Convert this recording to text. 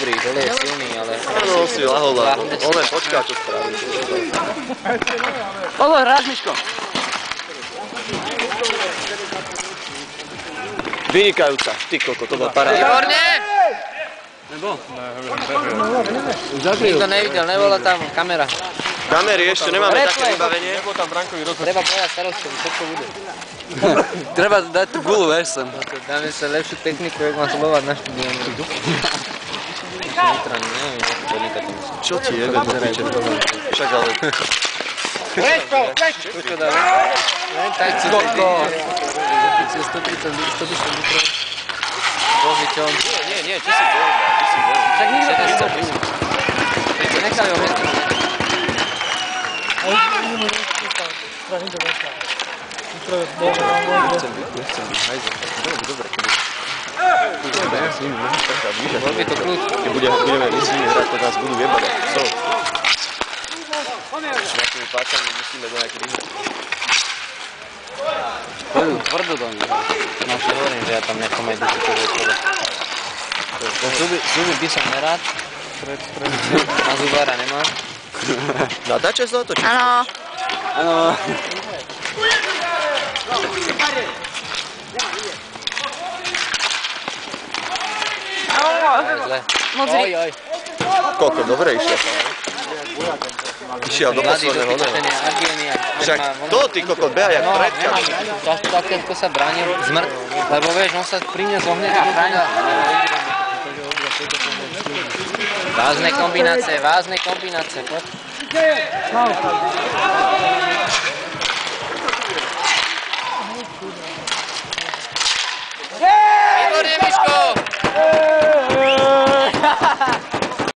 dobrý, dole je silný, ale... Áno, si lahol, on len počká, čo spraví. Pozor, hráš, Miško! Vynikajúca, ty koko, to bol paráda. Výborne! Nebo? Nikto nevidel, nebola tam kamera. Kamery ešte nemáme také vybavenie. Nebol tam brankový rozhodčí. Treba povedať starostovi, všetko bude. Treba dať tú gulu, vieš sem. Dáme sa lepšiu techniku, jak mám slovať na štúdiu. Čo ti jebe, to piče? Však ale... Čo dáme? Tak si to 130 litrov. Bože, čo on... Nie, ty si bol. Však nikto to stopí. Nechali ho hneď. Nechcem byť hajzel. Dobre, keby... Ja s nimi môžem strkať, víš? Bol by to kľud. Keď budeme my s nimi hrať, to nás budú jebať. Co? S nejakými páčami musíme do nejaké vyhrať. Tvrdo do nich. No si hovorím, že ja tam nechom aj do večera. Zuby by som nerád. A zubára nemám. Natáčaš sa to? Áno. Áno. Zle. Modrý. Oj. Koľko, dobre išiel. Išiel do posledného, ne? Však to, ty kokot, beha jak predka. Často takto sa bránil zmrt, lebo vieš, on sa pri mne zohne a chráni. Vázne kombinácie, poď. Výborne, Miško!